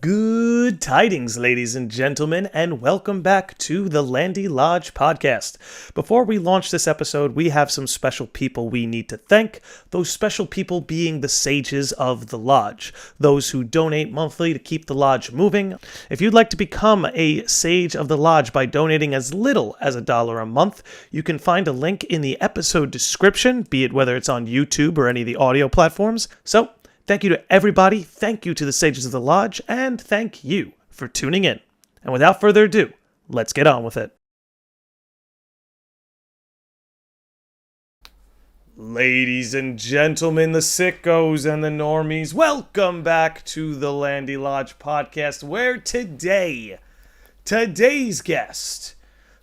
Good tidings, ladies and gentlemen, and welcome back to the Landy Lodge podcast. Before we launch this episode, we have some special people we need to thank, those special people being the sages of the lodge, those who donate monthly to keep the lodge moving. If you'd like to become a sage of the lodge by donating as little as $1 a month, you can find a link in the episode description, be it whether it's on YouTube or any of the audio platforms. So, thank you to everybody, thank you to the Sages of the Lodge, and thank you for tuning in. And without further ado, let's get on with it. Ladies and gentlemen, the sickos and the normies, welcome back to the Landy Lodge podcast, where today's guest,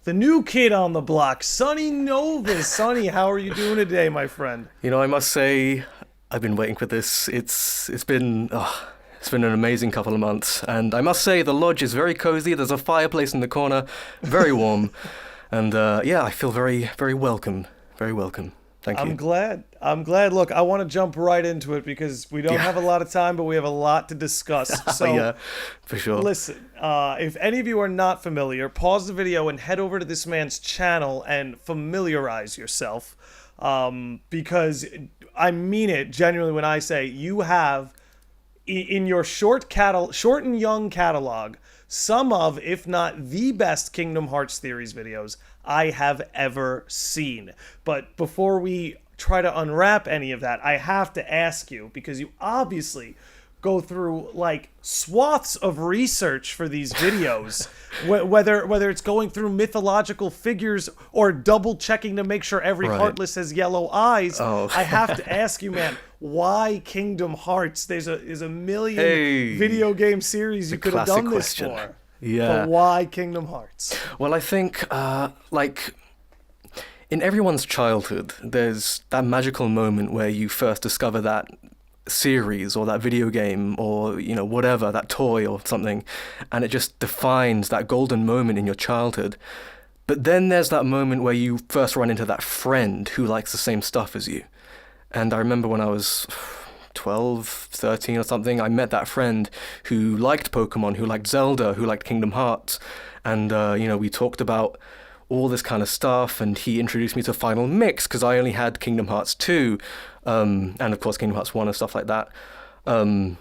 the new kid on the block, Sonny Novus. Sonny, how are you doing today, my friend? You know, I must say, I've been waiting for this. It's been an amazing couple of months, and I must say the lodge is very cozy. There's a fireplace in the corner, very warm, and I feel very, very welcome. Very welcome. Thank you. I'm glad. Look, I want to jump right into it because we don't have a lot of time, but we have a lot to discuss. So, yeah, for sure. Listen, if any of you are not familiar, pause the video and head over to this man's channel and familiarize yourself, because I mean it genuinely when I say you have in your short and young catalog some of, if not the best Kingdom Hearts theories videos I have ever seen. But before we try to unwrap any of that, I have to ask you, because you obviously go through like swaths of research for these videos, whether it's going through mythological figures or double checking to make sure every Heartless has yellow eyes. I have to ask you, man, why Kingdom Hearts? There's a million video game series you could have done this for. Yeah. But why Kingdom Hearts? Well, I think in everyone's childhood, there's that magical moment where you first discover that series or that video game or, you know, whatever, that toy or something, and it just defines that golden moment in your childhood. But then there's that moment where you first run into that friend who likes the same stuff as you. And I remember when I was 12, 13 or something, I met that friend who liked Pokemon, who liked Zelda, who liked Kingdom Hearts, and we talked about all this kind of stuff, and he introduced me to Final Mix because I only had Kingdom Hearts 2, and of course Kingdom Hearts 1 and stuff like that. And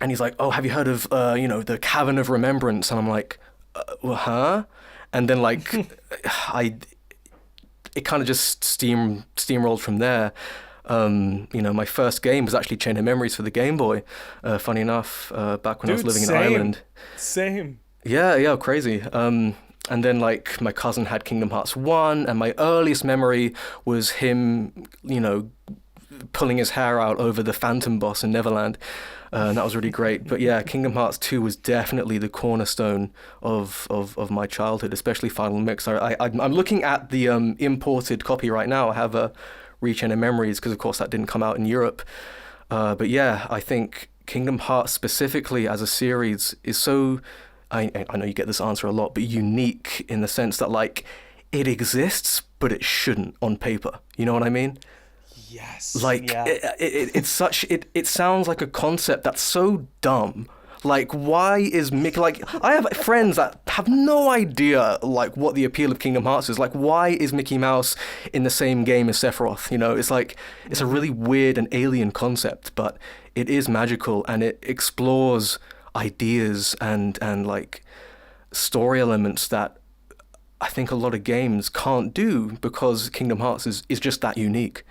he's like, "Oh, have you heard of the Cavern of Remembrance?" And I'm like, well, huh? And then like it kind of just steamrolled from there. My first game was actually Chain of Memories for the Game Boy. Funny enough, back when I was living in Ireland. Same. Yeah, crazy. And then, like, my cousin had Kingdom Hearts 1, and my earliest memory was him, pulling his hair out over the Phantom boss in Neverland. And that was really great. But yeah, Kingdom Hearts 2 was definitely the cornerstone of my childhood, especially Final Mix. I'm looking at the imported copy right now. I have a Chain of Memories, because, of course, that didn't come out in Europe. But yeah, I think Kingdom Hearts specifically as a series is so... I know you get this answer a lot, but unique in the sense that, like, it exists, but it shouldn't on paper. You know what I mean? Yes. Like, yeah. it sounds like a concept that's so dumb. Like, why is Mickey... Like, I have friends that have no idea, like, what the appeal of Kingdom Hearts is. Like, why is Mickey Mouse in the same game as Sephiroth? You know, it's like, it's a really weird and alien concept, but it is magical, and it explores ideas and like story elements that I think a lot of games can't do, because Kingdom Hearts is just that unique.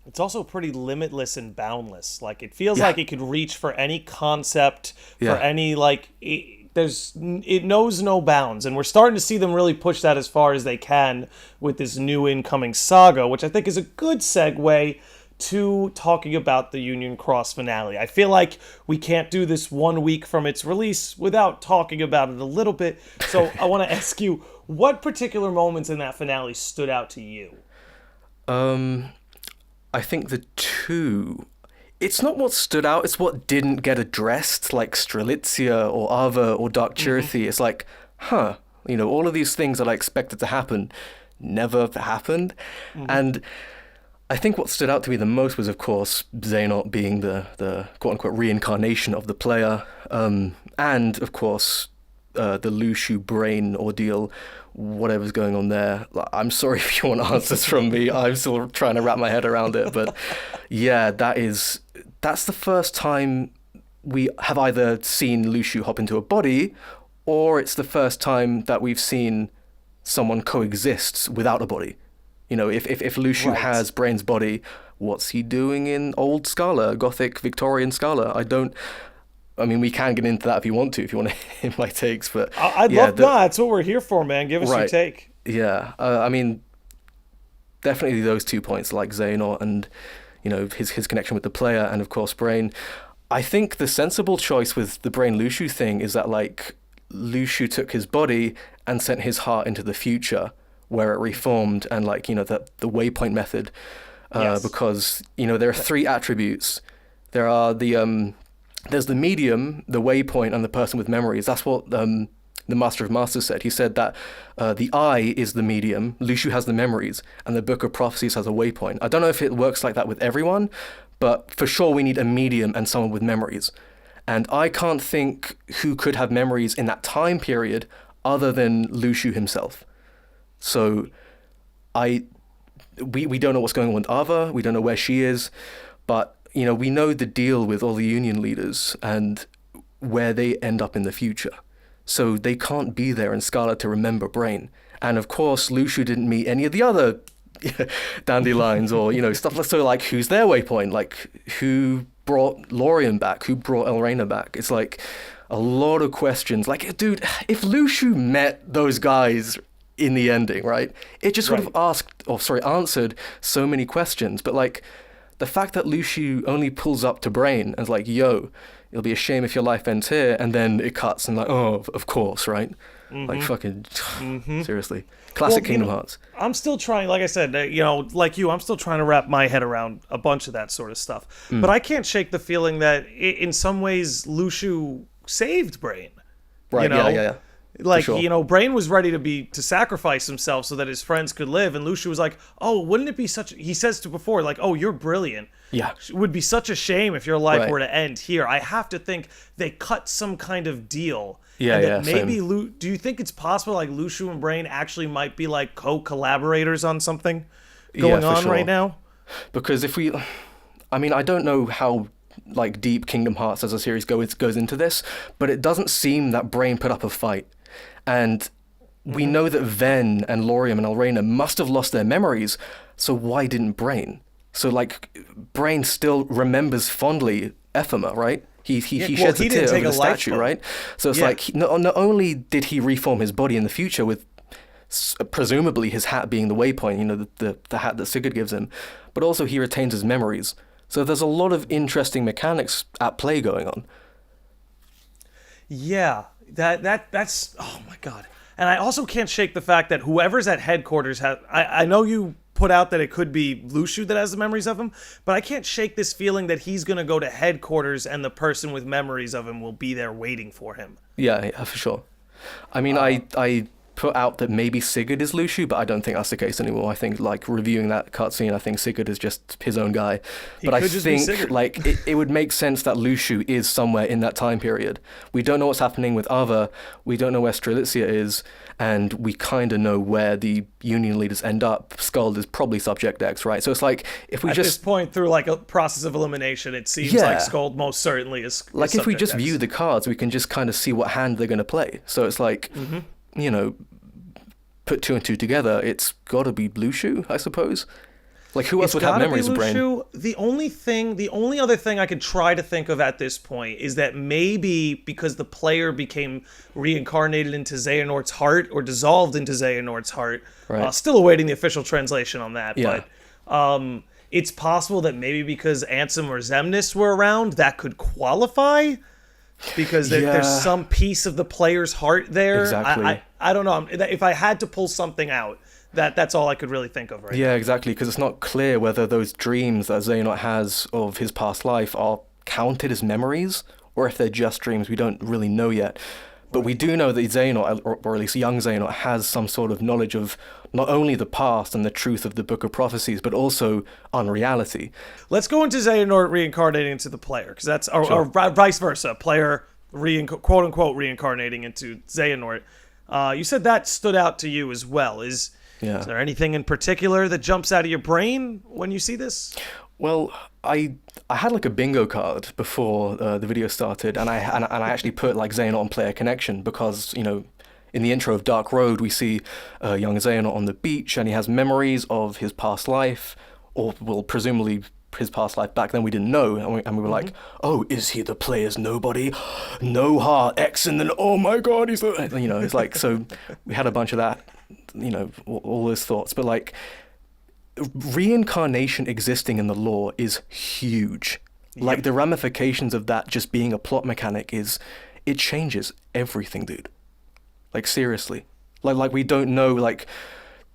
It's also pretty limitless and boundless. Like, it feels like it could reach for any concept, for any, like, it knows no bounds. And we're starting to see them really push that as far as they can with this new incoming saga, which I think is a good segue to talking about the Union Cross finale. I feel like we can't do this 1 week from its release without talking about it a little bit. So I want to ask you, what particular moments in that finale stood out to you? I think the two... It's not what stood out, it's what didn't get addressed, like Strelitzia or Ava or Dark Chirithy. It's like, all of these things that I expected to happen never happened. And I think what stood out to me the most was, of course, Xehanort being the quote-unquote reincarnation of the player, and, of course, the Lushu brain ordeal, whatever's going on there. I'm sorry if you want answers from me. I'm still trying to wrap my head around it. But yeah, that's the first time we have either seen Lushu hop into a body, or it's the first time that we've seen someone coexist without a body. You know, if Lushu Right. has Brain's body, what's he doing in old Scala, Gothic Victorian Scala? I mean, we can get into that if you want to hear my takes, but I'd yeah, love that. That's what we're here for, man. Give us your Right. take. yeah. I mean, definitely those 2 points, like Xehanort and his connection with the player, and of course Brain. I think the sensible choice with the Brain Lushu thing is that like Lushu took his body and sent his heart into the future, where it reformed, and like the waypoint method, Yes. because there are three attributes. There are there's the medium, the waypoint, and the person with memories. That's what the Master of Masters said. He said that the eye is the medium, Lushu has the memories, and the Book of Prophecies has a waypoint. I don't know if it works like that with everyone, but for sure we need a medium and someone with memories. And I can't think who could have memories in that time period other than Lushu himself. So we don't know what's going on with Ava, we don't know where she is, but we know the deal with all the union leaders and where they end up in the future. So they can't be there in Scala to remember Brain. And of course, Lushu didn't meet any of the other dandelions or, stuff. So like, who's their waypoint? Like, who brought Lorien back? Who brought Elrena back? It's like a lot of questions. Like, dude, if Lushu met those guys in the ending, right, it just would have answered so many questions. But like, the fact that Lushu only pulls up to Brain and is like, yo, it'll be a shame if your life ends here, and then it cuts and like, oh, of course, right? Like, fucking, seriously. Classic Well, Kingdom Hearts. I'm still trying, like I said, like you, I'm still trying to wrap my head around a bunch of that sort of stuff. But I can't shake the feeling that in some ways Lushu saved Brain. Right, yeah. Like, sure. Brain was ready to sacrifice himself so that his friends could live, and Lucia was like, oh, wouldn't it be he says to before, like, oh, you're brilliant. Yeah. It would be such a shame if your life Right. were to end here. I have to think they cut some kind of deal. Yeah, and that yeah, maybe same. do you think it's possible like Lucia and Brain actually might be like co-collaborators on something going for on sure. right now? Because I don't know how like deep Kingdom Hearts as a series goes into this, but it doesn't seem that Brain put up a fight. And we know that Ven and Lorien and Elrena must have lost their memories, so why didn't Brain? So like, Brain still remembers fondly Ephema, right? He sheds he a didn't tear take over a the life statue, vote. right? So it's Yeah. like, not only did he reform his body in the future with presumably his hat being the waypoint, the hat that Sigurd gives him, but also he retains his memories. So there's a lot of interesting mechanics at play going on. Yeah, that's oh my god. And I also can't shake the fact that whoever's at headquarters has. I know you put out that it could be Lushu that has the memories of him, but I can't shake this feeling that he's gonna go to headquarters and the person with memories of him will be there waiting for him. Yeah, for sure. I mean, I put out that maybe Sigurd is Lushu, but I don't think that's the case anymore. I think, like, reviewing that cutscene, I think Sigurd is just his own guy. But I could just be think, Sigurd. like, it would make sense that Lushu is somewhere in that time period. We don't know what's happening with Ava, we don't know where Strelitzia is, and we kind of know where the Union leaders end up. Skuld is probably Subject X, right? So it's like, if we At just... this point, through like a process of elimination, it seems Yeah. like Skuld most certainly is. Like, if we Subject just X. view the cards, we can just kind of see what hand they're going to play. So it's like, put two and two together, it's got to be Lushu, I suppose. Like, who else would have gotta be memories of Brain? Lushu. The only other thing I could try to think of at this point is that maybe because the player became reincarnated into Xehanort's heart or dissolved into Xehanort's heart, Right. still awaiting the official translation on that, Yeah. but it's possible that maybe because Ansem or Xemnas were around, that could qualify. Because Yeah. there's some piece of the player's heart there. Exactly. I don't know. If I had to pull something out, that's all I could really think of right now. Yeah, exactly, because it's not clear whether those dreams that Xehanort has of his past life are counted as memories, or if they're just dreams. We don't really know yet. But we do know that Xehanort, or at least young Xehanort, has some sort of knowledge of not only the past and the truth of the Book of Prophecies, but also unreality. Let's go into Xehanort reincarnating into the player, because that's or vice versa, player quote unquote reincarnating into Xehanort. You said that stood out to you as well. Is there anything in particular that jumps out of your brain when you see this? Well, I had like a bingo card before the video started, and I actually put like Xehanort on player connection because, you know, in the intro of Dark Road we see young Xehanort on the beach, and he has memories of his past life, or well, presumably his past life back then we didn't know, and we were like, oh, is he the player's nobody? No heart, X, and then oh my god, he's the, you know, it's like, so we had a bunch of that, you know, all those thoughts, but like, reincarnation existing in the lore is huge. Like the ramifications of that just being a plot mechanic it changes everything, dude. Like seriously. Like we don't know, like,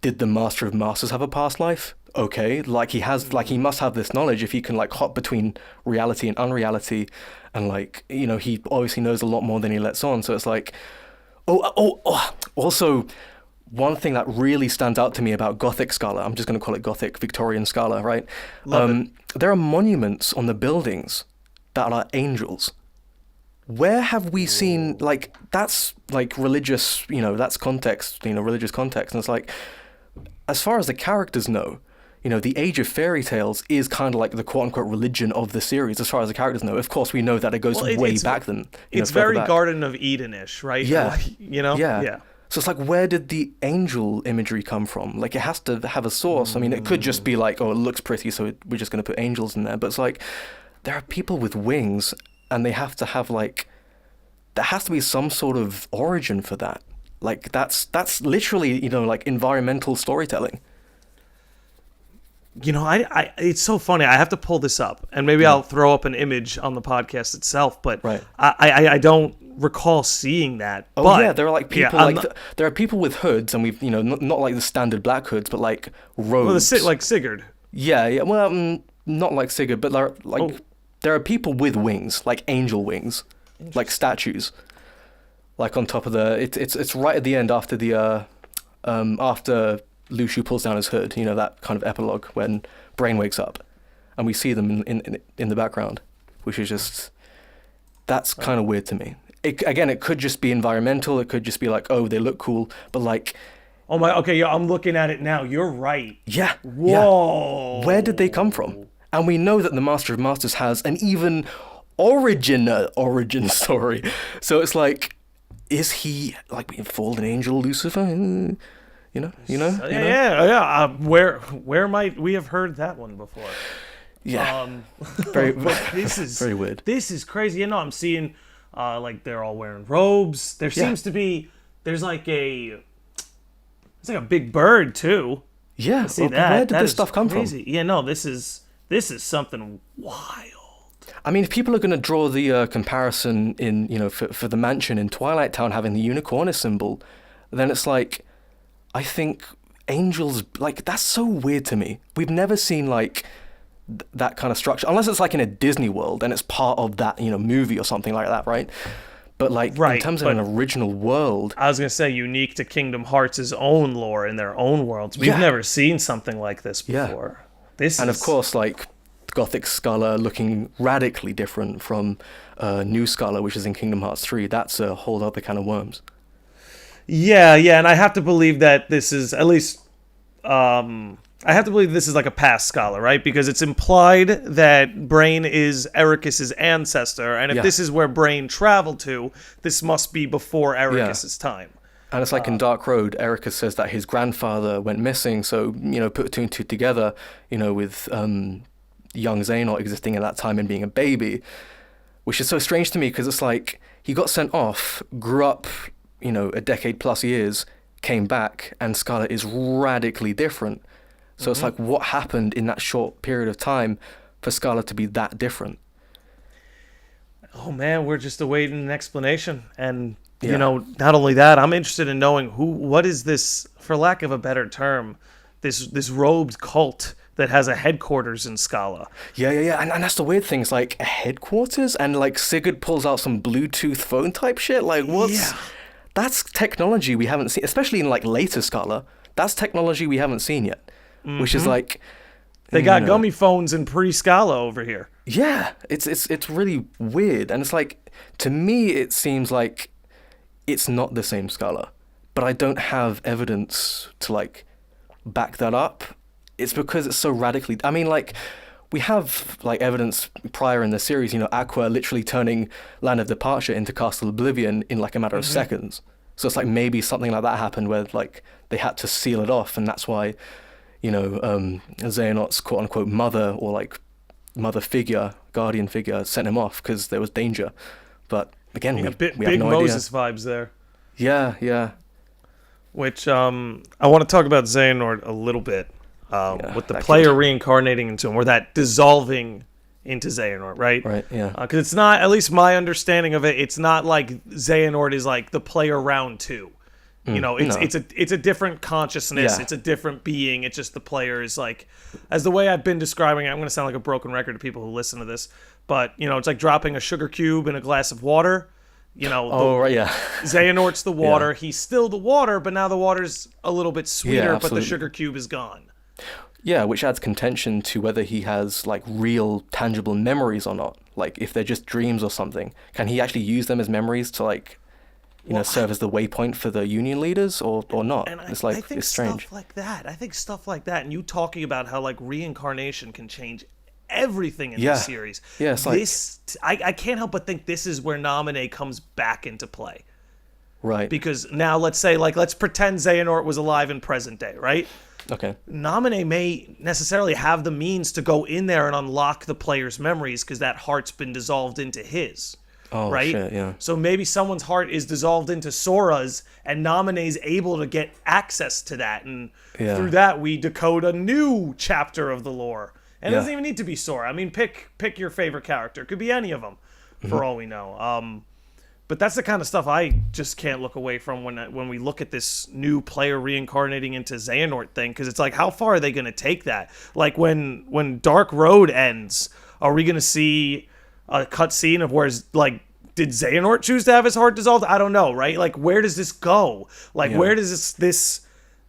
did the Master of Masters have a past life? Okay, like he must have this knowledge if he can like hop between reality and unreality, and like, you know, he obviously knows a lot more than he lets on. So it's like, also, one thing that really stands out to me about Gothic Scala, I'm just going to call it Gothic Victorian Scala, right? There are monuments on the buildings that are angels. Where have we seen, like, that's like religious, you know, that's context, you know, religious context. And it's like, as far as the characters know, you know, the Age of Fairy Tales is kind of like the quote-unquote religion of the series, as far as the characters know. Of course, we know that it goes way back then. It's very Garden of Eden-ish, right? Yeah. You know? Yeah. So it's like, where did the angel imagery come from? Like, it has to have a source. I mean, it could just be like, oh, it looks pretty, so we're just going to put angels in there. But it's like, there are people with wings, and they have to have, like, there has to be some sort of origin for that. Like, that's literally, you know, like, environmental storytelling. You know, I it's so funny. I have to pull this up, and maybe I'll throw up an image on the podcast itself. But I don't recall seeing that. Oh, but, yeah, there are like people there are people with hoods, and we've, you know, not like the standard black hoods, but like robes. Well, like Sigurd. Yeah. Well, not like Sigurd, but there are people with wings, like angel wings, like statues, like on top of it's right at the end after the after Luciu pulls down his hood, you know, that kind of epilogue when Brain wakes up, and we see them in the background, which is just, that's kind of weird to me. It could just be environmental. It could just be like, oh, they look cool, but like, oh my, okay, yeah, I'm looking at it now. You're right. Yeah. Whoa. Yeah. Where did they come from? And we know that the Master of Masters has an even origin story. So it's like, is he like being fallen angel Lucifer? You know. Yeah. Where might we have heard that one before? Yeah. This is very weird. This is crazy. You know, I'm seeing, like, they're all wearing robes. There seems to be, there's like a big bird too. Yeah. See that? Where did this stuff come from? Yeah. No, this is something wild. I mean, if people are going to draw the comparison in, you know, for the mansion in Twilight Town having the unicorn symbol, then it's like, I think angels, like, that's so weird to me. We've never seen like that kind of structure, unless it's like in a Disney world and it's part of that, you know, movie or something like that, right? But like, in terms of an original world, I was gonna say unique to Kingdom Hearts' own lore in their own worlds. We've never seen something like this before. Of course, like Gothic Scala looking radically different from New Scala, which is in Kingdom Hearts 3. That's a whole other can of worms. Yeah, and I have to believe that this is at least, I have to believe this is like a past Scala, right? Because it's implied that Brain is Ericus's ancestor, and if this is where Brain traveled to, this must be before Ericus's time. And it's like in Dark Road, Ericus says that his grandfather went missing, so, you know, put two and two together, you know, with young Xehanort existing at that time and being a baby, which is so strange to me, because it's like, he got sent off, grew up, you know, a decade plus years, came back, and Scala is radically different. So it's like, what happened in that short period of time for Scala to be that different? Oh man, we're just awaiting an explanation. And, you know, not only that, I'm interested in knowing what is this, for lack of a better term, this robed cult that has a headquarters in Scala. Yeah. And that's the weird thing. It's like a headquarters, and like Sigurd pulls out some Bluetooth phone type shit. Like, what's... Yeah. That's technology we haven't seen, especially in like later Scala. That's technology we haven't seen yet, which is like... They got gummy phones in pre-Scala over here. Yeah, it's really weird. And it's like, to me, it seems like it's not the same Scala. But I don't have evidence to like back that up. It's because it's so radically... I mean, like, we have like evidence prior in the series, Aqua literally turning Land of Departure into Castle Oblivion in like a matter of seconds. So it's like maybe something like that happened where like they had to seal it off, and that's why, Xehanort's quote unquote mother, or like mother figure, guardian figure, sent him off because there was danger. But again, we have Big no Moses idea. vibes there. Yeah. Which I want to talk about Xehanort a little bit. With the player reincarnating into him, or that dissolving into Xehanort, right? Right, yeah. Because it's not, at least my understanding of it, it's not like Xehanort is like the player round 2. It's a different consciousness. Yeah. It's a different being. It's just the player is like, as the way I've been describing it, I'm going to sound like a broken record to people who listen to this, but it's like dropping a sugar cube in a glass of water. Right, yeah. Xehanort's the water. Yeah. He's still the water, but now the water's a little bit sweeter, but the absolutely. sugar cube is gone. Yeah, which adds contention to whether he has like real tangible memories or not. Like if they're just dreams or something, can he actually use them as memories to like, serve as the waypoint for the union leaders or not? And It's like, I think it's strange. stuff like that. I think stuff like that, and you talking about how like reincarnation can change everything in this series. Yeah, it's like... I can't help but think this is where Naminé comes back into play. Right. Because now let's pretend Xehanort was alive in present day, right? Okay. Naminé may necessarily have the means to go in there and unlock the player's memories because that heart's been dissolved into his. Oh, right? shit, yeah. So maybe someone's heart is dissolved into Sora's, and Naminé's able to get access to that, and through that we decode a new chapter of the lore. And it doesn't even need to be Sora. I mean, pick your favorite character. It could be any of them, for all we know. But that's the kind of stuff I just can't look away from when we look at this new player reincarnating into Xehanort thing, because it's like, how far are they going to take that? Like when Dark Road ends, are we going to see a cutscene of where like, did Xehanort choose to have his heart dissolved? I don't know, right? Like, where does this go? Like, where does this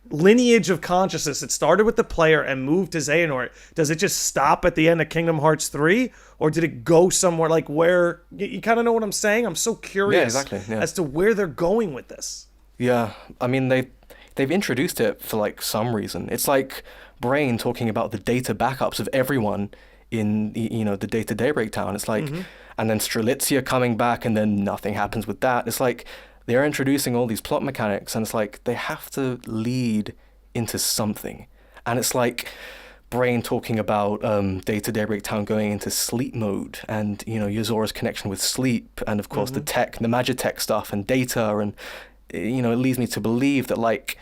lineage of consciousness, it started with the player and moved to Xehanort, does it just stop at the end of Kingdom Hearts 3? Or did it go somewhere, like where... You kind of know what I'm saying? I'm so curious as to where they're going with this. Yeah, I mean, they've introduced it for like some reason. It's like Brain talking about the data backups of everyone in the Data Daybreak Town. It's like, and then Strelitzia coming back, and then nothing happens with that. It's like they're introducing all these plot mechanics, and it's like they have to lead into something. And it's like Brain talking about Data Daybreak Town going into sleep mode, and Yozora's connection with sleep, and of course the Magitech stuff and data, and it leads me to believe that like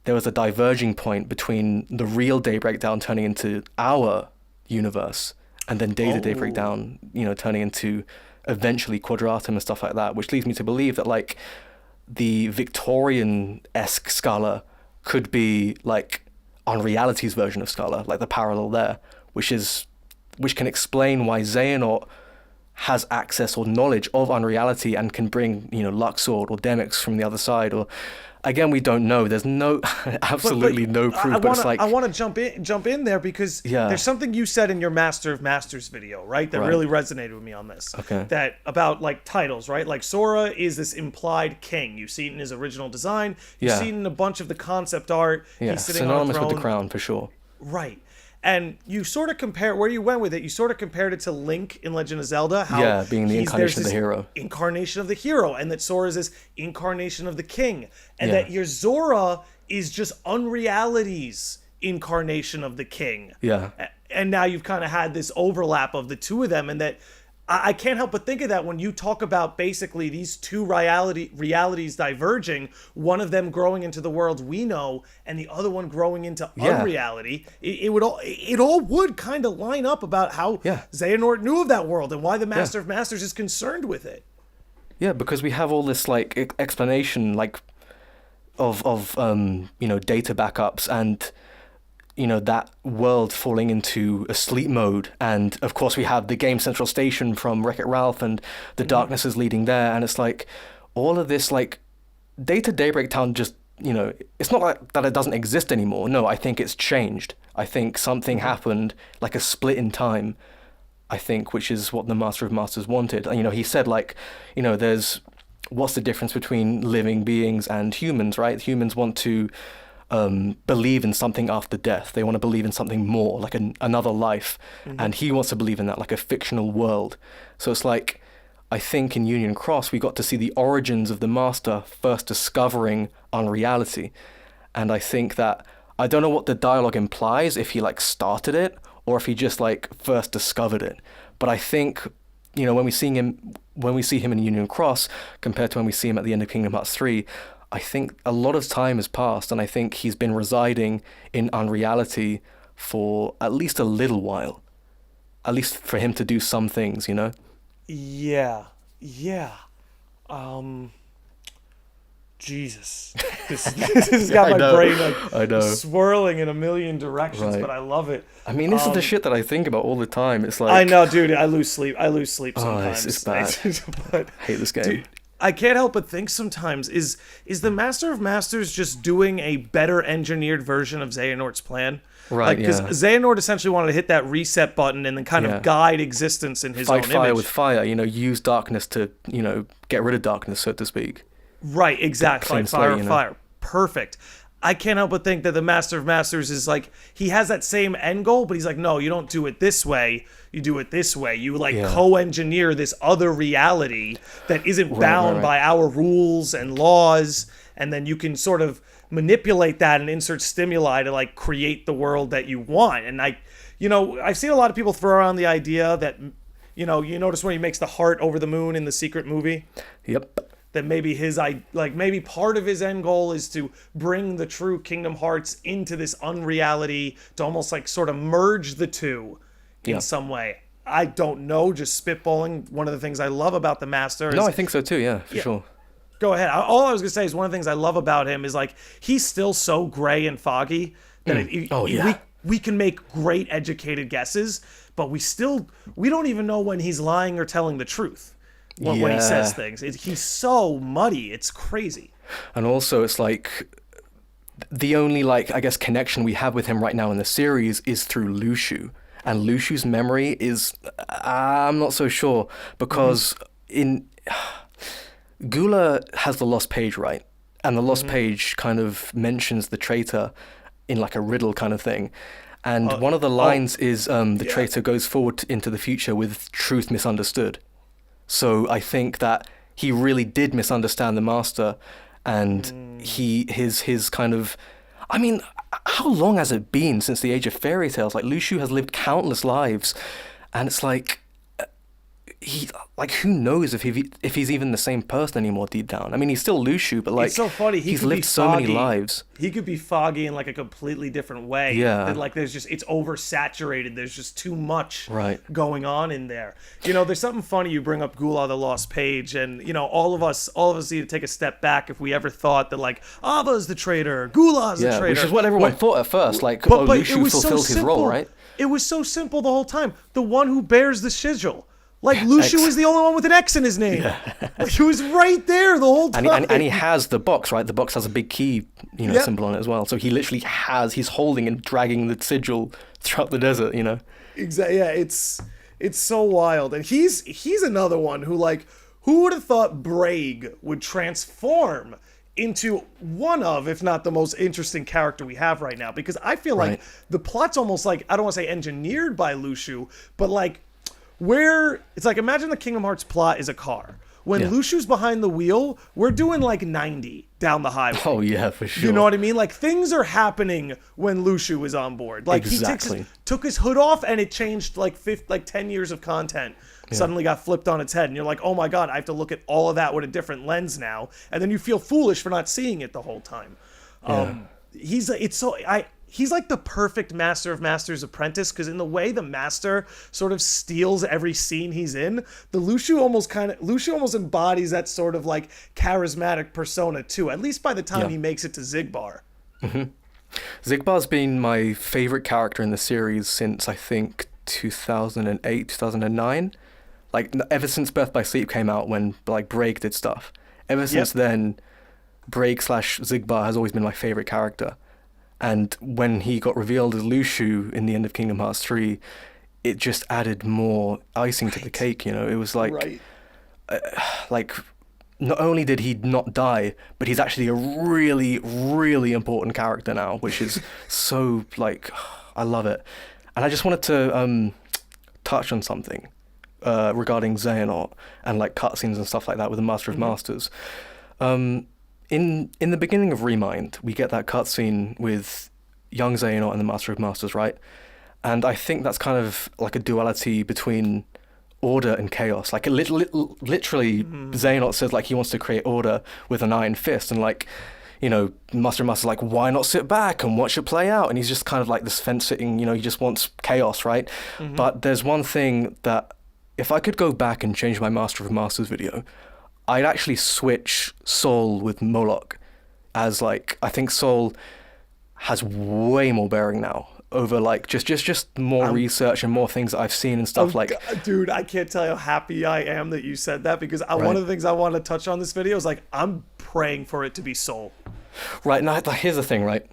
there was a diverging point between the real Daybreak Town turning into our universe, and then Data Daybreak Town turning into eventually Quadratum and stuff like that, which leads me to believe that like the Victorian-esque Scala could be like Unreality's version of Scala, like the parallel there, which can explain why Xehanort has access or knowledge of Unreality and can bring Luxord or Demyx from the other side. Or again, we don't know. There's no absolutely no proof. I want to jump in there because there's something you said in your Master of Masters video, right? That really resonated with me on this. Okay. That about like titles, right? Like Sora is this implied king. You see it in his original design. You see it in a bunch of the concept art. Yeah, He's sitting synonymous on a throne. with the crown for sure. Right. And you sort of compare where you went with it. You sort of compared it to Link in Legend of Zelda. How being the incarnation of the hero. Incarnation of the hero. And that Sora is this incarnation of the king. And that your Zora is just Unreality's incarnation of the king. Yeah. And now you've kind of had this overlap of the two of them. And that I can't help but think of that when you talk about basically these two realities diverging, one of them growing into the world we know, and the other one growing into unreality. It all would kind of line up about how Xehanort knew of that world and why the Master of Masters is concerned with it. Yeah, because we have all this like explanation like of data backups and that world falling into a sleep mode. And of course we have the game Central Station from Wreck-It Ralph, and the darkness is leading there. And it's like all of this, like, Data Daybreak Town just, it's not like that it doesn't exist anymore. No, I think it's changed. I think something happened, like a split in time, I think, which is what the Master of Masters wanted. He said, like, there's, what's the difference between living beings and humans, right? Humans want to believe in something after death. They want to believe in something more, like another life. And he wants to believe in that, like a fictional world. So it's like, I think in Union Cross, we got to see the origins of the Master first discovering unreality. And I think that, I don't know what the dialogue implies, if he like started it or if he just like first discovered it. But I think, when we see him in Union Cross compared to when we see him at the end of Kingdom Hearts 3, I think a lot of time has passed, and I think he's been residing in unreality for at least a little while. At least for him to do some things, Yeah. Jesus. This has got my brain like swirling in a million directions, but I love it. I mean, this is the shit that I think about all the time. It's like, I know, dude. I lose sleep sometimes. It's bad. But, I hate this game. Dude, I can't help but think sometimes, is the Master of Masters just doing a better engineered version of Xehanort's plan? Right, Because Xehanort essentially wanted to hit that reset button and then kind of guide existence in his own image. Fight fire with fire, use darkness to, get rid of darkness, so to speak. Right, exactly. Fight fire with fire. Perfect. I can't help but think that the Master of Masters is like, he has that same end goal, but he's like, no, you don't do it this way. You do it this way. You co-engineer this other reality that isn't bound by our rules and laws. And then you can sort of manipulate that and insert stimuli to like create the world that you want. And I've seen a lot of people throw around the idea that, you notice when he makes the heart over the moon in the Secret movie? Yep. That maybe maybe part of his end goal is to bring the true Kingdom Hearts into this unreality, to almost like sort of merge the two in some way. I don't know, just spitballing. One of the things I love about the Master is... No, I think so too, yeah, for sure. Go ahead. All I was going to say is one of the things I love about him is like, he's still so gray and foggy that we can make great educated guesses, but we don't even know when he's lying or telling the truth. When he says things. He's so muddy. It's crazy. And also, it's like, the only, like, I guess, connection we have with him right now in the series is through Lushu. And Lushu's memory is, I'm not so sure, because Gula has the lost page, right? And the lost page kind of mentions the traitor in like a riddle kind of thing. And one of the lines is the traitor goes forward into the future with truth misunderstood. So I think that he really did misunderstand the Master, and his kind of, I mean, how long has it been since the Age of Fairy Tales? Like, Lushu has lived countless lives, and it's like, who knows if he's even the same person anymore deep down. I mean, he's still Lushu, but like, it's so funny. He's lived so many lives. He could be foggy in like a completely different way. Yeah. That like it's oversaturated. There's just too much going on in there. There's something funny. You bring up Gula the Lost Page, and all of us need to take a step back if we ever thought that like Ava's the traitor, Gula's the traitor, which is what everyone thought at first. Like, Lushu fulfilled his role, right? It was so simple the whole time. The one who bears the sigil. Like, Lushu is the only one with an X in his name. Yeah. Like, he was right there the whole time. And he has the box, right? The box has a big key, symbol on it as well. So he literally he's holding and dragging the sigil throughout the desert, Exactly. Yeah, it's so wild. And he's another one who, like, who would have thought Braig would transform into one of, if not the most interesting character we have right now? Because I feel like the plot's almost like, I don't want to say engineered by Lushu, but like, where it's like, imagine the Kingdom Hearts plot is a car. When Lushu's behind the wheel, we're doing like 90 down the highway. Oh yeah, for sure. You know what I mean? Like, things are happening when Lushu is on board. Like, exactly. He took his hood off and it changed like 10 years of content. Suddenly got flipped on its head, and you're like, oh my god, I have to look at all of that with a different lens now. And then you feel foolish for not seeing it the whole time. He's like the perfect Master of Masters apprentice, because in the way the Master sort of steals every scene he's in, the Lushu almost embodies that sort of like charismatic persona too, at least by the time he makes it to Xigbar. Zigbar's been my favorite character in the series since I think 2008, 2009. Like ever since Birth by Sleep came out, when like Break did stuff. Ever since then, Break slash Zigbar has always been my favorite character. And when he got revealed as Lushu in the end of Kingdom Hearts 3, it just added more icing to the cake. You know, it was like, like not only did he not die, but he's actually a really, really important character now, which is so like, I love it. And I just wanted to touch on something regarding Xehanort and like cutscenes and stuff like that with the Master of Masters. In the beginning of Remind, we get that cutscene with young Xehanort and the Master of Masters, right? And I think that's kind of like a duality between order and chaos. Like literally, Xehanort says like he wants to create order with an iron fist, and like, you know, Master of Masters like, why not sit back and watch it play out? And he's just kind of like this fence-sitting, you know, he just wants chaos, right? But there's one thing that if I could go back and change my Master of Masters video, I'd actually switch Sol with Moloch, as like, I think Sol has way more bearing now over like just more research and more things that I've seen and stuff like. Dude, I can't tell you how happy I am that you said that, because one of the things I want to touch on this video is like, I'm praying for it to be Sol. Right, now here's the thing, right?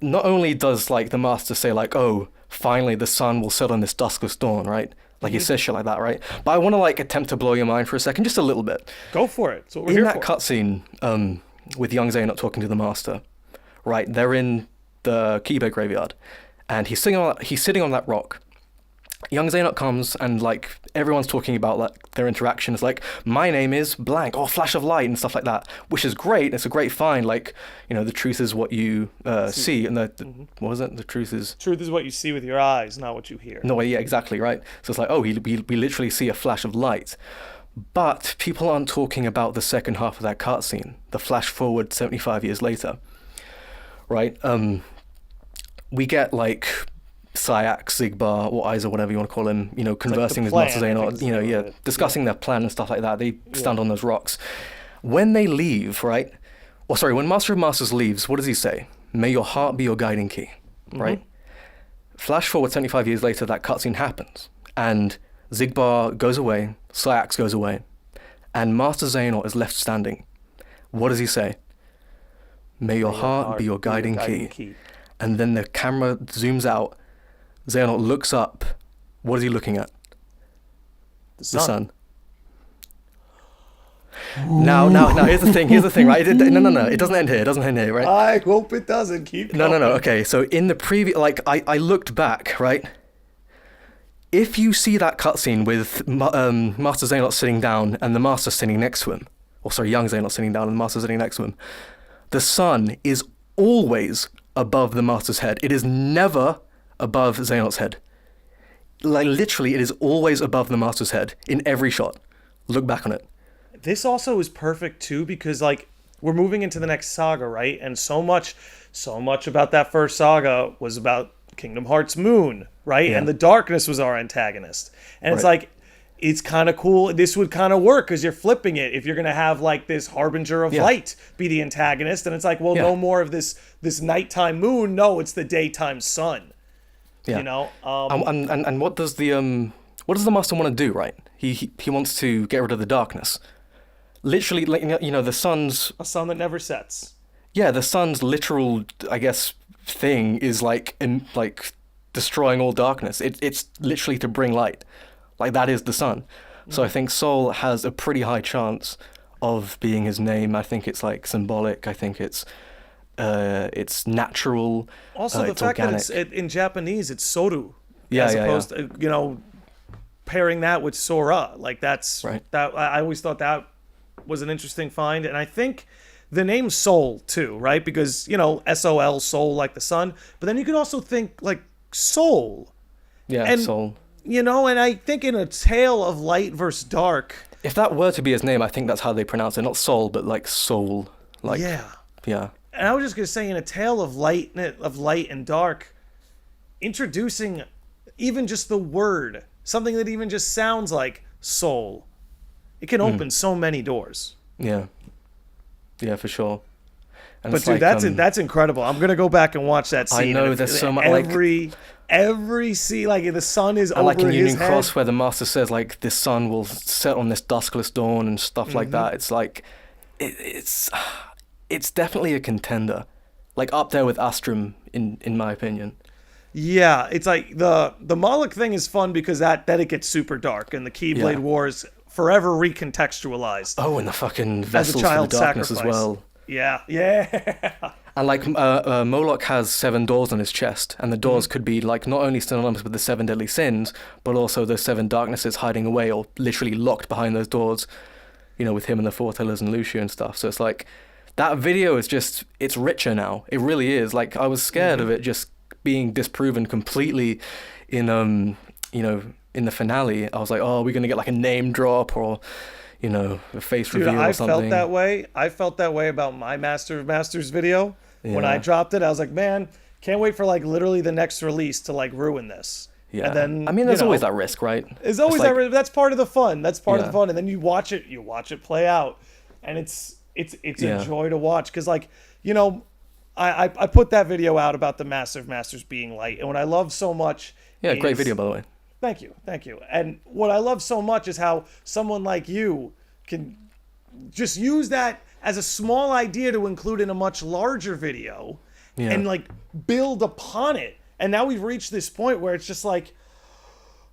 Not only does like the Master say like, oh, finally the sun will set on this duskless dawn, right? Like he says shit like that, right? But I want to like attempt to blow your mind for a second, just a little bit. Go for it. That's what we're here in that for. cutscene, with young Xehanort talking to the Master, right? They're in the Kibe graveyard, and he's sitting on that rock. Young Xehanort comes, and like everyone's talking about like their interactions, like my name is blank, or flash of light and stuff like that, which is great. It's a great find. Like, you know, the truth is what you see, and what was it? The truth is what you see with your eyes, not what you hear. No, yeah, exactly right. So it's like, oh, we literally see a flash of light, but people aren't talking about the second half of that cutscene, the flash forward 75 years later, right? We get like Syax, Zigbar, or Isa, whatever you want to call him, you know, conversing with Master Xehanort, you know, discussing their plan and stuff like that. They stand on those rocks. When they leave, right? Or sorry, when Master of Masters leaves, what does he say? May your heart be your guiding key, right? Flash forward 75 years later, that cutscene happens, and Zigbar goes away, Syax goes away, and Master Xehanort is left standing. What does he say? May your heart be your guiding key. And then the camera zooms out. Xehanort looks up. What is he looking at? The sun. Now, here's the thing, right? No, it doesn't end here, right? I hope it doesn't. Keep going. No, okay, so in the previous, like, I looked back, right? If you see that cutscene with Master Xehanort sitting down and the Master sitting next to him, or sorry, young Xehanort sitting down and the Master sitting next to him, the sun is always above the Master's head. It is never above Xehanort's head. Like, literally, it is always above the Master's head in every shot. Look back on it. This also is perfect too, because like we're moving into the next saga, right? And so much about that first saga was about Kingdom Hearts Moon, right? Yeah. And the darkness was our antagonist. And it's like, it's kind of cool. This would kind of work because you're flipping it. If you're going to have like this harbinger of light be the antagonist, and it's like, well, no more of this nighttime moon. No, it's the daytime sun. Yeah. You know? And what does the Master want to do, right? He wants to get rid of the darkness. Literally, like, you know, the sun's... A sun that never sets. Yeah, the sun's literal, I guess, thing is like destroying all darkness. It's literally to bring light. Like, that is the sun. So I think Sol has a pretty high chance of being his name. I think it's like symbolic. I think it's natural. Also, the fact organic. that it's in Japanese, it's Soru. Yeah, as opposed to, you know, pairing that with Sora. Like, that's right. That I always thought that was an interesting find. And I think the name Sol too, right? Because, you know, SOL, soul, like the sun. But then you can also think like soul. Yeah, and, soul. You know, and I think in a tale of light versus dark. If that were to be his name, I think that's how they pronounce it. Not soul, but like soul. Like, yeah. And I was just gonna say, in a tale of light and dark, introducing even just the word, something that even just sounds like soul, it can open so many doors. Yeah, for sure. And But it's dude, like, that's incredible. I'm gonna go back and watch that I scene. know And there's so much like, every scene, like the sun is and like over in his Union head. Cross where the master says like the sun will set on this duskless dawn and stuff like that. It's like, it's it's definitely a contender, like up there with Astrum in my opinion. Yeah, it's like the Moloch thing is fun because that it gets super dark and the Keyblade Yeah. Wars forever recontextualized Oh, and the fucking as a vessels for the child darkness sacrifice. as well. Yeah, yeah. And like Moloch has 7 doors on his chest, and the doors could be like not only synonymous with the 7 deadly sins, but also the 7 darknesses hiding away or literally locked behind those doors. You know, with him and the Foretellers and Lucia and stuff. So it's like that video is just, it's richer now. It really is. Like I was scared of it just being disproven completely in you know, in the finale. I was like, oh, we're gonna get like a name drop or, you know, a face Dude, reveal I or something. felt that way. I felt that way about my Master of Masters video. When I Yeah. dropped it, I was like, man, can't wait for like literally the next release to like ruin this. Yeah. And then, I mean, you there's know, always that risk, right? There's always It's like, that. That's part of the fun. That's part of Yeah. the fun. And then you watch it play out, and it's Yeah. a joy to watch because like, you know, I put that video out about the Master of Masters being light, and what I love so much. Yeah, great is- video, by the way. Thank you. And what I love so much is how someone like you can just use that as a small idea to include in a much larger video Yeah. and like build upon it. And now we've reached this point where it's just like,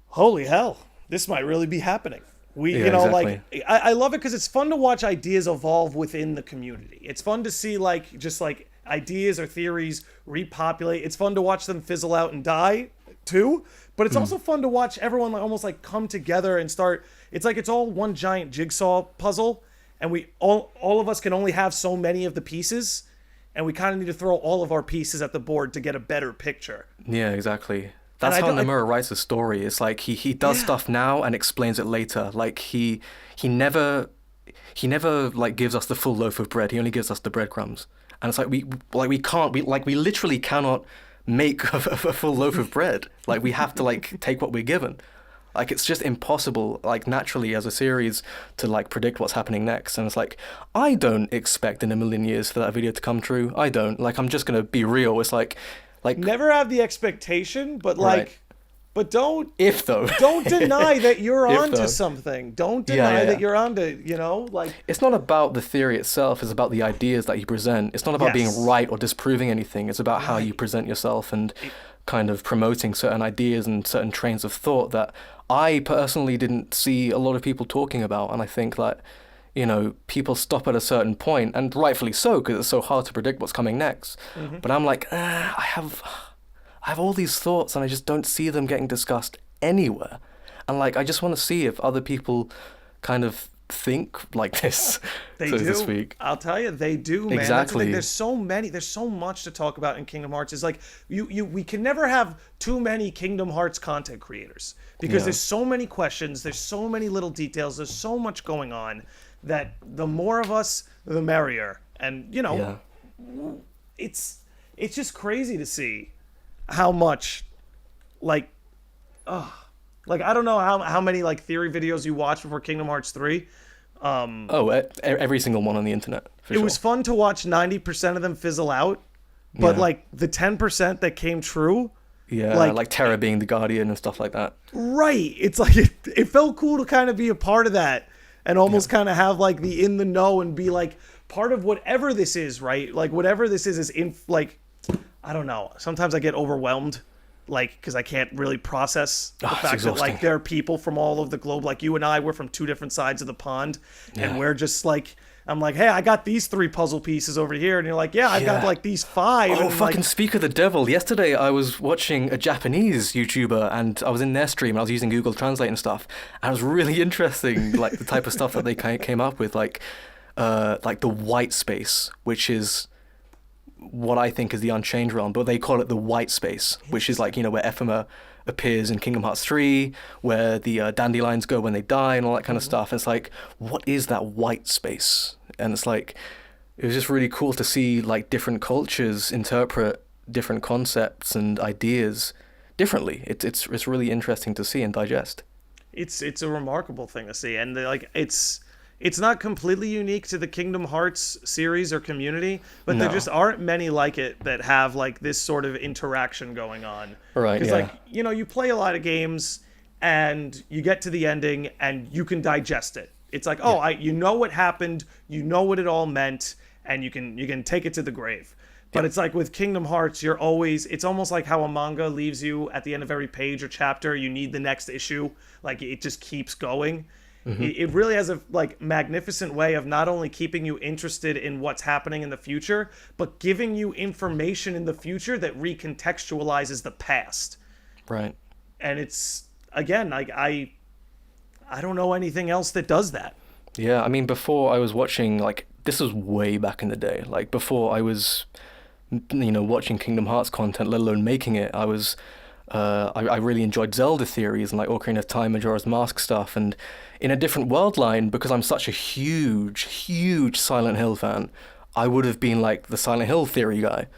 holy hell, this might really be happening. Yeah, You know, exactly. like I love it because it's fun to watch ideas evolve within the community. It's fun to see like just like ideas or theories repopulate. It's fun to watch them fizzle out and die too. But it's also fun to watch everyone like almost like come together and start. It's like it's all one giant jigsaw puzzle, and we all of us can only have so many of the pieces, and we kind of need to throw all of our pieces at the board to get a better picture. Yeah, exactly. That's I how don't- I- Nomura writes a story. It's like he does Yeah. stuff now and explains it later. Like he never like gives us the full loaf of bread. He only gives us the breadcrumbs. And it's like we literally cannot make a full loaf of bread. Like we have to like take what we're given. Like it's just impossible, like naturally as a series, to like predict what's happening next. And it's like I don't expect in a million years for that video to come true. I don't. Like I'm just gonna be real. It's like Never have the expectation, but like, Right. but don't if though. don't deny that you're If onto though. something. Don't Yeah, deny yeah, that yeah. you're onto, you know, like It's not about the theory itself, it's about the ideas that you present. It's not about Yes. being right or disproving anything. It's about how you present yourself and kind of promoting certain ideas and certain trains of thought that I personally didn't see a lot of people talking about. And I think that, you know, people stop at a certain point, and rightfully so, because it's so hard to predict what's coming next. But I'm like, I have all these thoughts and I just don't see them getting discussed anywhere. And like, I just want to see if other people kind of think like this, they so do. to speak. I'll tell you, they do, man. That's the Exactly. thing. There's so much to talk about in Kingdom Hearts. It's like we can never have too many Kingdom Hearts content creators because Yeah. there's so many questions, there's so many little details, there's so much going on that the more of us, the merrier. And you know, Yeah. it's just crazy to see how much like I don't know how many like theory videos you watched before Kingdom Hearts 3. Every single one on the internet, for It sure. was fun to watch 90% of them fizzle out, but Yeah. like the 10% that came true, Yeah, like- like Terra being the guardian and stuff like that. right. It's like it felt cool to kind of be a part of that and almost kind of have like the in the know and be like part of whatever this is, right? Like whatever this is in like I don't know. Sometimes I get overwhelmed like because I can't really process the Oh, it's fact that exhausting. like there are people from all over the globe like you and I, we're from two different sides of the pond and Yeah. we're just like I'm like, hey, I got these 3 puzzle pieces over here, and you're like, yeah, I've got Yeah. like these 5. Oh, and fucking like, speak of the devil. Yesterday I was watching a Japanese YouTuber and I was in their stream and I was using Google Translate and stuff. And it was really interesting, like the type of stuff that they kind of came up with, like the white space, which is what I think is the Unchained realm, but they call it the white space, which is like, you know, where Ephema appears in Kingdom Hearts 3, where the dandelions go when they die and all that kind of stuff. It's like, what is that white space? And it's like, it was just really cool to see like different cultures interpret different concepts and ideas differently. It's really interesting to see and digest. it's a remarkable thing to see, and like it's it's not completely unique to the Kingdom Hearts series or community, but No. there just aren't many like it that have like this sort of interaction going on. Right, Because yeah. like, you know, you play a lot of games and you get to the ending and you can digest it. It's like, oh, you know what happened, you know what it all meant, and you can take it to the grave. But it's like with Kingdom Hearts, it's almost like how a manga leaves you at the end of every page or chapter. You need the next issue. Like, it just keeps going. It really has a like magnificent way of not only keeping you interested in what's happening in the future, but giving you information in the future that recontextualizes the past. Right. And it's, again, like I don't know anything else that does that. Yeah, I mean, before I was watching, like, this was way back in the day. Like, before I was, watching Kingdom Hearts content, let alone making it, I really enjoyed Zelda theories and, like, Ocarina of Time, Majora's Mask stuff. And in a different world line, because I'm such a huge, huge Silent Hill fan, I would have been, like, the Silent Hill theory guy.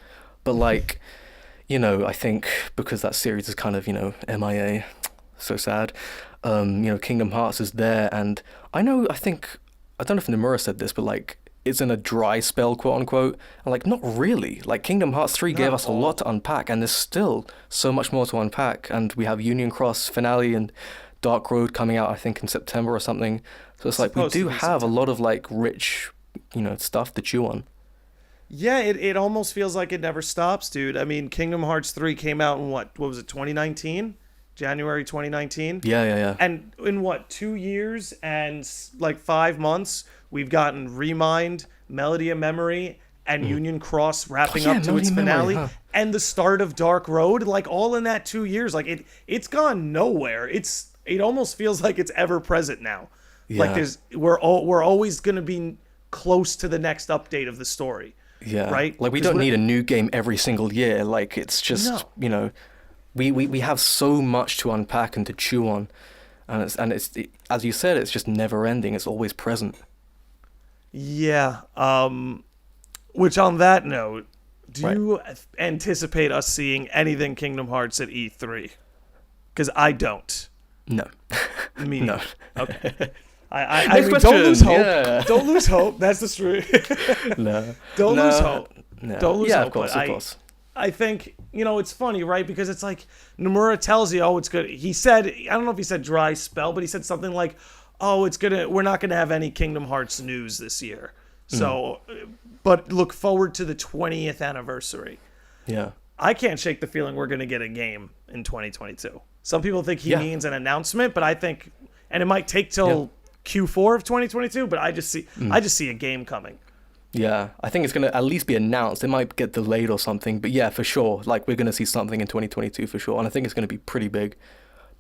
But, like, I think because that series is kind of, MIA, so sad. Kingdom Hearts is there, and I don't know if Nomura said this, but like it's in a dry spell, quote unquote, and like not really. Like Kingdom Hearts 3 gave us a lot to unpack, and there's still so much more to unpack, and we have Union Cross finale and Dark Road coming out, I think, in September or something. So it's like we do have a lot of like rich, stuff to chew on. Yeah, it almost feels like it never stops, dude. I mean, Kingdom Hearts 3 came out in what was it, 2019? January 2019. Yeah. And in 2 years and like 5 months, we've gotten Remind, Melody of Memory, and Union Cross wrapping up to Melody its of Memory, finale, huh? and the start of Dark Road, like all in that 2 years. Like it's gone nowhere. It almost feels like it's ever present now. Yeah. Like we're always gonna be close to the next update of the story. Yeah. Right? Like we don't need a new game every single year. Like it's just We have so much to unpack and to chew on, and it's as you said, it's just never ending. It's always present. Yeah. Which on that note, do you anticipate us seeing anything Kingdom Hearts at E3? Because I don't. No. Me. No. Okay. I mean, question. don't lose hope. Yeah. Don't lose hope. That's the truth. No. Don't lose hope. No. Don't lose hope. Of course. I think, it's funny, right? Because it's like Nomura tells you, oh, it's good. He said, I don't know if he said dry spell, but he said something like, oh, we're not going to have any Kingdom Hearts news this year. So, but look forward to the 20th anniversary. Yeah. I can't shake the feeling we're going to get a game in 2022. Some people think he means an announcement, but I think, and it might take till Q4 of 2022, but I just see a game coming. Yeah, I think it's going to at least be announced. It might get delayed or something, but yeah, for sure. Like, we're going to see something in 2022 for sure, and I think it's going to be pretty big.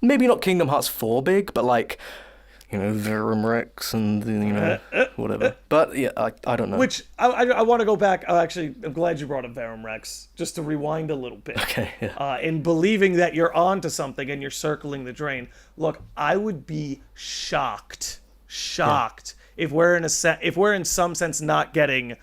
Maybe not Kingdom Hearts 4 big, but like, Verum Rex and, whatever. But yeah, I don't know. Which, I want to go back. I'm glad you brought up Verum Rex, just to rewind a little bit. Okay, yeah. In believing that you're onto something and you're circling the drain. Look, I would be shocked if we're in some sense not getting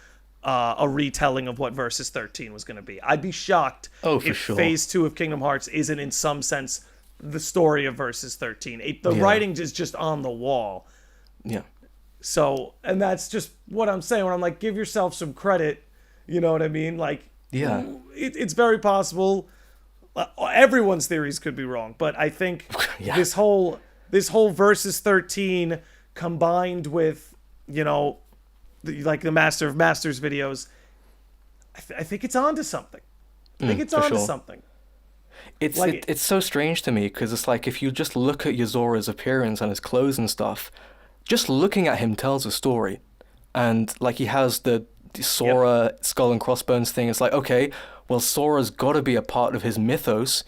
a retelling of what Versus 13 was going to be. I'd be shocked if sure. Phase 2 of Kingdom Hearts isn't in some sense the story of Versus 13. The writing is just on the wall. Yeah. So, and that's just what I'm saying when I'm like, give yourself some credit. You know what I mean? Like, it's very possible. Everyone's theories could be wrong, but I think this whole Versus 13 combined with, the Master of Masters videos, I think it's onto something. I think it's onto something. It's so strange to me because it's like if you just look at Yozora's appearance and his clothes and stuff, just looking at him tells a story. And like he has the Sora skull and crossbones thing. It's like, okay, well, Sora's got to be a part of his mythos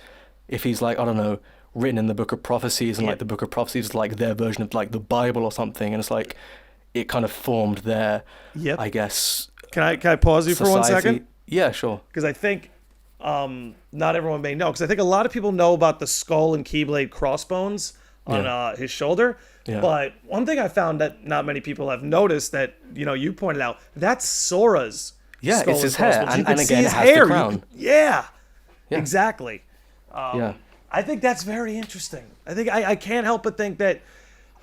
if he's like, I don't know, written in the Book of Prophecies, and like the Book of Prophecies is like their version of like the Bible or something, and it's like it kind of formed their, I guess. Can I pause you for 1 second? Yeah, sure. Because I think not everyone may know, because I think a lot of people know about the skull and keyblade crossbones on his shoulder. Yeah. But one thing I found that not many people have noticed that you pointed out, that's Sora's. Yeah, skull it's his hair, and again it has hair. the crown. Exactly. I think that's very interesting. I think I can't help but think that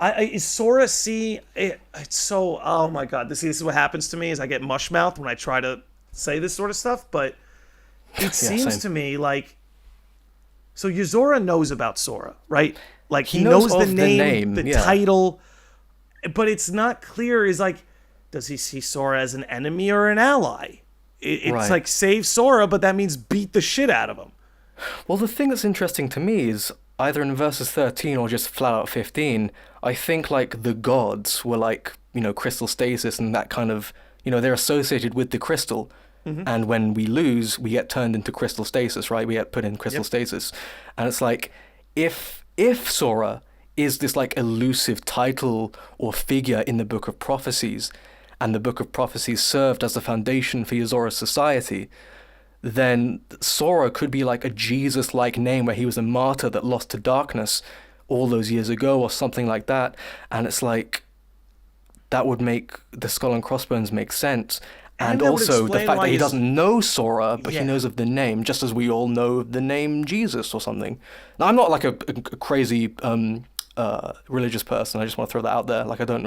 Is Sora see it, it's so, oh my god, this is what happens to me is I get mush mouth when I try to say this sort of stuff, but it Yeah, seems same. to me like, so Yuzora knows about Sora, right? Like He he knows knows the of the name, name, the yeah. title, but it's not clear is like, does he see Sora as an enemy or an ally? It's Right. like save Sora, but that means beat the shit out of him. Well, the thing that's interesting to me is either in verses 13 or just flat out 15, I think like the gods were like, crystal stasis and that kind of, they're associated with the crystal. And when we lose, we get turned into crystal stasis, right? We get put in crystal Yep. stasis. And it's like, if Sora is this like elusive title or figure in the Book of Prophecies, and the Book of Prophecies served as the foundation for Yozora's society, then Sora could be like a Jesus-like name where he was a martyr that lost to darkness all those years ago or something like that. And it's like, that would make the Skull and Crossbones make sense. And that would also the explain fact why that he he's- doesn't know Sora, but he Yeah. knows of the name, just as we all know the name Jesus or something. Now, I'm not like a crazy religious person. I just want to throw that out there. Like, I don't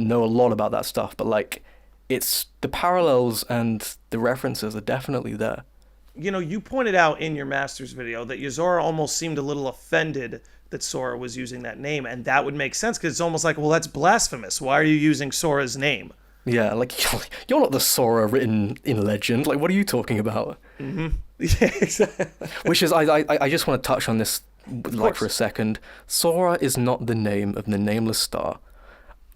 know a lot about that stuff, but like, it's the parallels and the references are definitely there. You pointed out in your Masters video that Yuzora almost seemed a little offended that Sora was using that name, and that would make sense because it's almost like, well, that's blasphemous. Why are you using Sora's name? Yeah, like, you're not the Sora written in legend. Like, what are you talking about? Yeah, exactly. Which is, I just want to touch on this, like, for a second. Sora is not the name of the nameless star.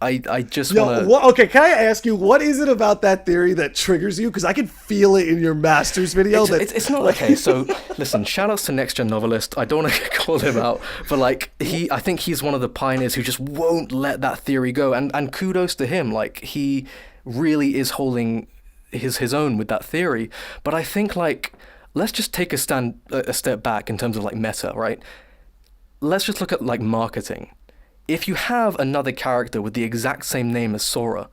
I just want to... Okay, can I ask you, what is it about that theory that triggers you? Because I can feel it in your Masters video. It's not okay. So listen, shout outs to Next Gen Novelist. I don't want to call him out, but like I think he's one of the pioneers who just won't let that theory go. And kudos to him. Like he really is holding his own with that theory. But I think like let's just take a step back in terms of like meta, right? Let's just look at like marketing. If you have another character with the exact same name as Sora,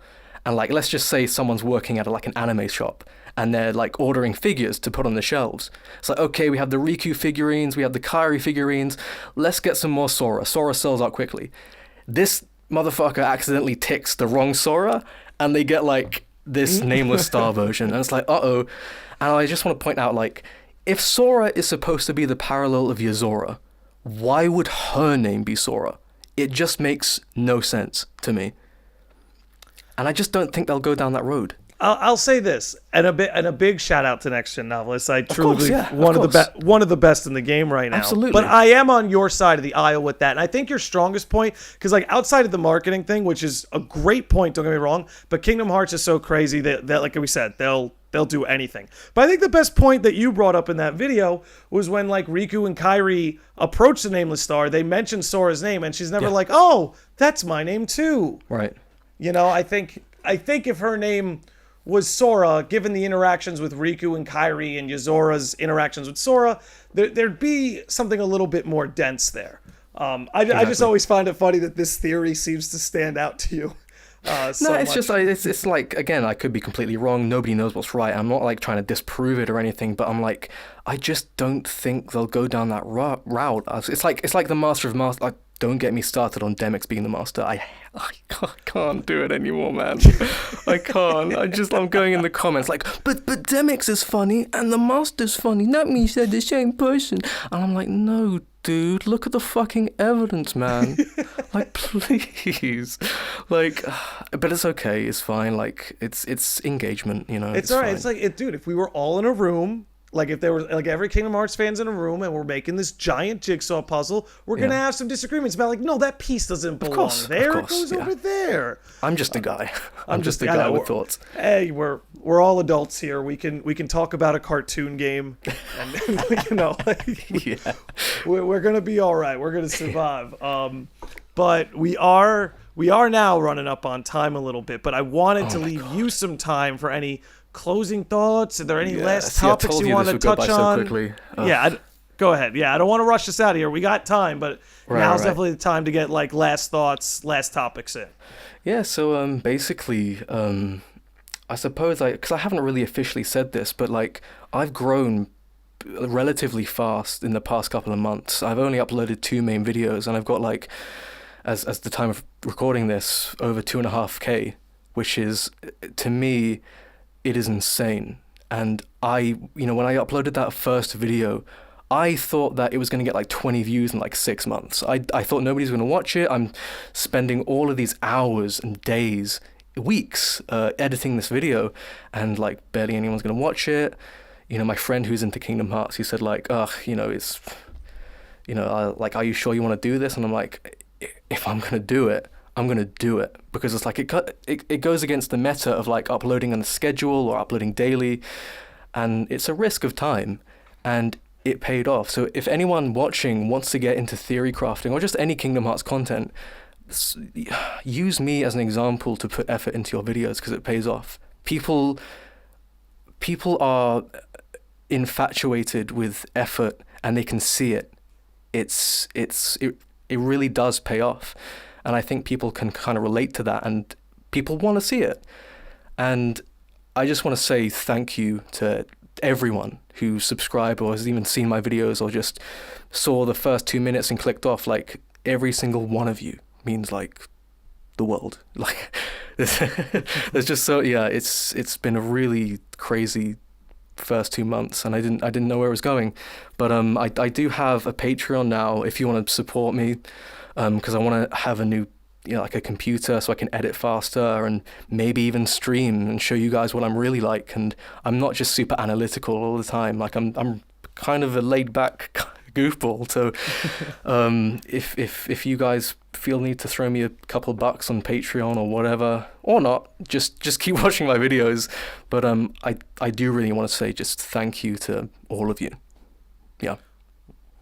and like let's just say someone's working at like an anime shop and they're like ordering figures to put on the shelves. It's like, okay, we have the Riku figurines, we have the Kairi figurines, let's get some more Sora. Sora sells out quickly. This motherfucker accidentally ticks the wrong Sora and they get like this nameless star version. And it's like, uh-oh. And I just want to point out like, if Sora is supposed to be the parallel of Yozora, why would her name be Sora? It just makes no sense to me. And I just don't think they'll go down that road. I'll say this, and a big shout out to Next Gen Novelists. I truly course, believe yeah, one of of the one of the best in the game right now. Absolutely. But I am on your side of the aisle with that, and I think your strongest point, because like outside of the marketing thing, which is a great point, don't get me wrong, but Kingdom Hearts is so crazy that like we said, they'll do anything. But I think the best point that you brought up in that video was when like Riku and Kairi approached the Nameless Star, they mentioned Sora's name, and she's never like, oh, that's my name too. Right. I think if her name was Sora, given the interactions with Riku and Kairi and Yozora's interactions with Sora, there'd be something a little bit more dense there. I just always find it funny that this theory seems to stand out to you. So No, it's much. just it's like, again, I could be completely wrong. Nobody knows what's right. I'm not like trying to disprove it or anything, but I'm like, I just don't think they'll go down that route. It's like the Master of Master. Like, don't get me started on Demix being the Master. I can't do it anymore, man. I can't. I'm going in the comments like, but Demix is funny and the Master's funny. That means they're the same person. And I'm like, no, dude, look at the fucking evidence, man. Like, please. Like, but it's okay. It's fine. Like, it's engagement, It's all right. fine. It's like, dude, if we were all in a room, like if there was like every Kingdom Hearts fans in a room and we're making this giant jigsaw puzzle, we're gonna have some disagreements about like, no, that piece doesn't belong course, there. of It course, goes yeah. over there. I'm just a guy. I'm just a I guy know, with thoughts. Hey, we're all adults here. We can talk about a cartoon game, and like, Yeah. we're gonna be all right. We're gonna survive. But we are now running up on time a little bit. But I wanted to leave you some time for any closing thoughts. Are there any last See, I topics told you want this to would go touch by on? so quickly. Yeah, go ahead. Yeah, I don't want to rush this out of here. We got time, but now's right. definitely the time to get like last thoughts, last topics in. Yeah, so basically, I suppose because I haven't really officially said this, but like I've grown relatively fast in the past couple of months. I've only uploaded 2 main videos, and I've got like as the time of recording this, over 2.5K, which is, to me, it is insane. And when I uploaded that first video, I thought that it was going to get like 20 views in like 6 months. I thought nobody's going to watch it. I'm spending all of these hours and days, weeks, editing this video, and like barely anyone's going to watch it. My friend who's into Kingdom Hearts, he said like, it's, like, are you sure you want to do this? And I'm like, if I'm going to do it, I'm going to do it, because it's like it goes against the meta of like uploading on a schedule or uploading daily, and it's a risk of time, and it paid off. So if anyone watching wants to get into theory crafting or just any Kingdom Hearts content, use me as an example to put effort into your videos, because it pays off. People are infatuated with effort, and they can see it. It really does pay off. And I think people can kind of relate to that, and people want to see it. And I just want to say thank you to everyone who subscribed or has even seen my videos or just saw the first 2 minutes and clicked off. Like, every single one of you means like the world. Like, there's just it's been a really crazy first 2 months, and I didn't know where it was going. But I do have a Patreon now if you want to support me. Because I want to have a new, like a computer so I can edit faster and maybe even stream and show you guys what I'm really like. And I'm not just super analytical all the time. Like, I'm kind of a laid back goofball. So if you guys feel need to throw me a couple bucks on Patreon or whatever, or not, just keep watching my videos. But I do really want to say just thank you to all of you. Yeah.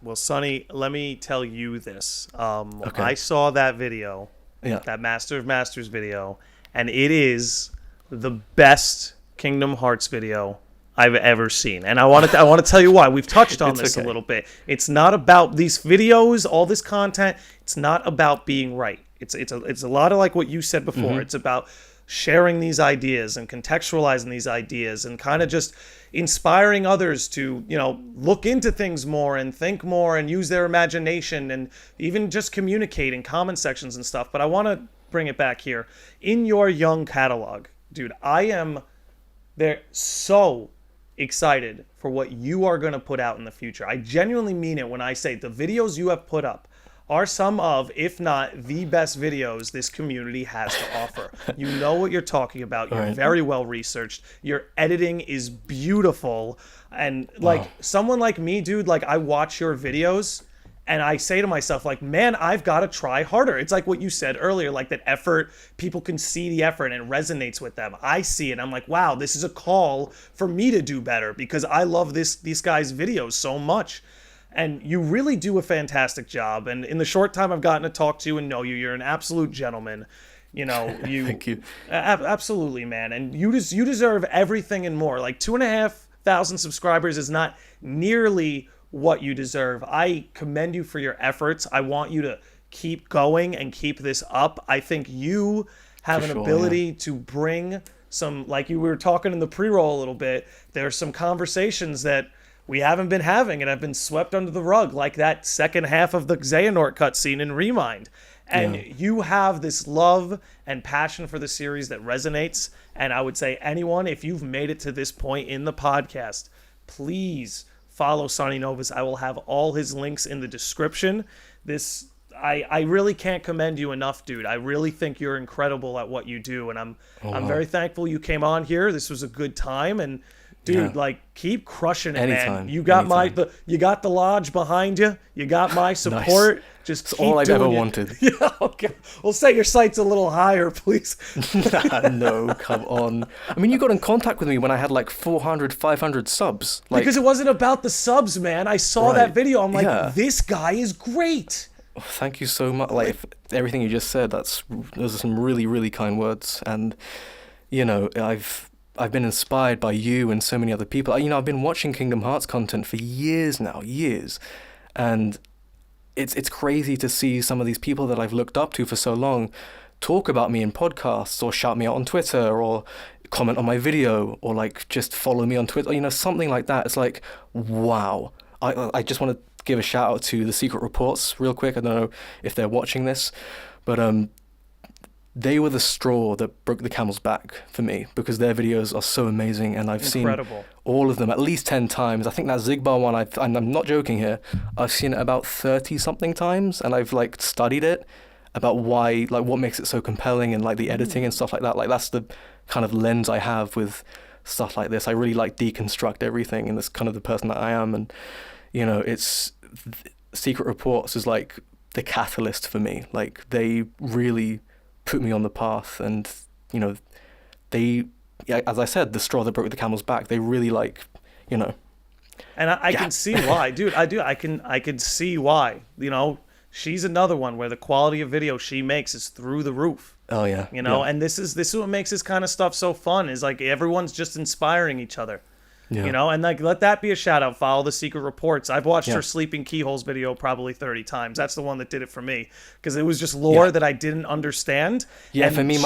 Well, Sonny, let me tell you this. Okay. I saw that video, Yeah. that Master of Masters video, and it is the best Kingdom Hearts video I've ever seen. And I want to tell you why. We've touched on this okay. a little bit. It's not about these videos, all this content. It's not about being right. It's a lot of like what you said before. Mm-hmm. It's about sharing these ideas and contextualizing these ideas and kind of just inspiring others to, look into things more and think more and use their imagination and even just communicate in comment sections and stuff. But I want to bring it back here. In your young catalog, dude, they're so excited for what you are going to put out in the future. I genuinely mean it when I say the videos you have put up are some of, if not the best videos this community has to offer. You know what you're talking about. You're Right. very well researched. Your editing is beautiful. And like someone like me, dude, like I watch your videos and I say to myself, like, man, I've got to try harder. It's like what you said earlier, like that effort, people can see the effort and it resonates with them. I see it. I'm like, wow, this is a call for me to do better because I love these guys' videos so much. And you really do a fantastic job. And in the short time I've gotten to talk to you and know you, you're an absolute gentleman. Thank you. Absolutely, man. And you deserve everything and more. Like 2,500 subscribers is not nearly what you deserve. I commend you for your efforts. I want you to keep going and keep this up. I think you have an ability to bring some, like you were talking in the pre-roll a little bit, there's some conversations that we haven't been having and have been swept under the rug, like that second half of the Xehanort cutscene in Remind. And you have this love and passion for the series that resonates. And I would say anyone, if you've made it to this point in the podcast, please follow Sonny Novus. I will have all his links in the description. I really can't commend you enough, dude. I really think you're incredible at what you do. And I'm very thankful you came on here. This was a good time. And dude, like, keep crushing it, Anytime. man. You got Anytime. you got the lodge behind you. You got my support. Nice. Just It's keep all I've doing ever it. wanted. Yeah, okay. Well, set your sights a little higher, please. No, come on. I mean, you got in contact with me when I had like 400, 500 subs. Like, Because it wasn't about the subs, man. I saw Right. that video. I'm like, Yeah. this guy is great. thank you so much. Like, everything you just said, those are some really, really kind words. And, I've been inspired by you and so many other people. I've been watching Kingdom Hearts content for years now, and it's crazy to see some of these people that I've looked up to for so long talk about me in podcasts or shout me out on Twitter or comment on my video or like just follow me on Twitter, something like that. It's like, wow. I just want to give a shout out to the Secret Reports real quick. I don't know if they're watching this, But they were the straw that broke the camel's back for me, because their videos are so amazing, and I've Incredible. seen all of them at least 10 times. I think that Zigbar one, and I'm not joking here, I've seen it about 30 something times, and I've like studied it about why, like what makes it so compelling, and like the editing and stuff like that. Like that's the kind of lens I have with stuff like this. I really like deconstruct everything, and that's kind of the person that I am. And you know, Secret Reports is like the catalyst for me. Like they really put me on the path, and you know, yeah, as I said, the straw that broke the camel's back. They really like, you know. And I can see why, dude. I can see why. You know, she's another one where the quality of video she makes is through the roof. Oh yeah. You know, yeah. and this is what makes this kind of stuff so fun, is like everyone's just inspiring each other. Yeah. You know, and like let that be a shout out. Follow the Secret Reports. I've watched Yeah. her sleeping keyholes video probably 30 times. That's the one that did it for me, because it was just lore that I didn't understand. Yeah, and for me,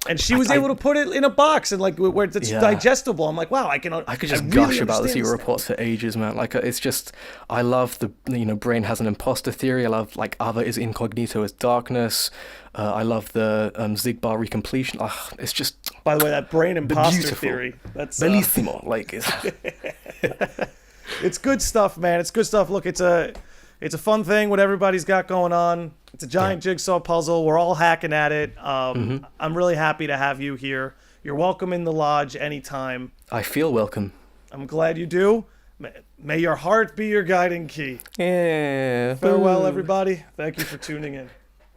and she was able to put it in a box and like where it's digestible. I'm like, wow, I could just really gush about the understand Secret this Reports for ages, man. Like it's just, I love the, you know, brain has an imposter theory. I love like other is incognito as darkness. I love the Zigbar recompletion. It's just. By the way, that brain imposter beautiful. theory. That's Bellissimo. Like it's good stuff, man. It's good stuff. Look, it's a fun thing what everybody's got going on. It's a giant jigsaw puzzle. We're all hacking at it. I'm really happy to have you here. You're welcome in the lodge anytime. I feel welcome. I'm glad you do. May your heart be your guiding key. Yeah. Farewell, everybody. Thank you for tuning in.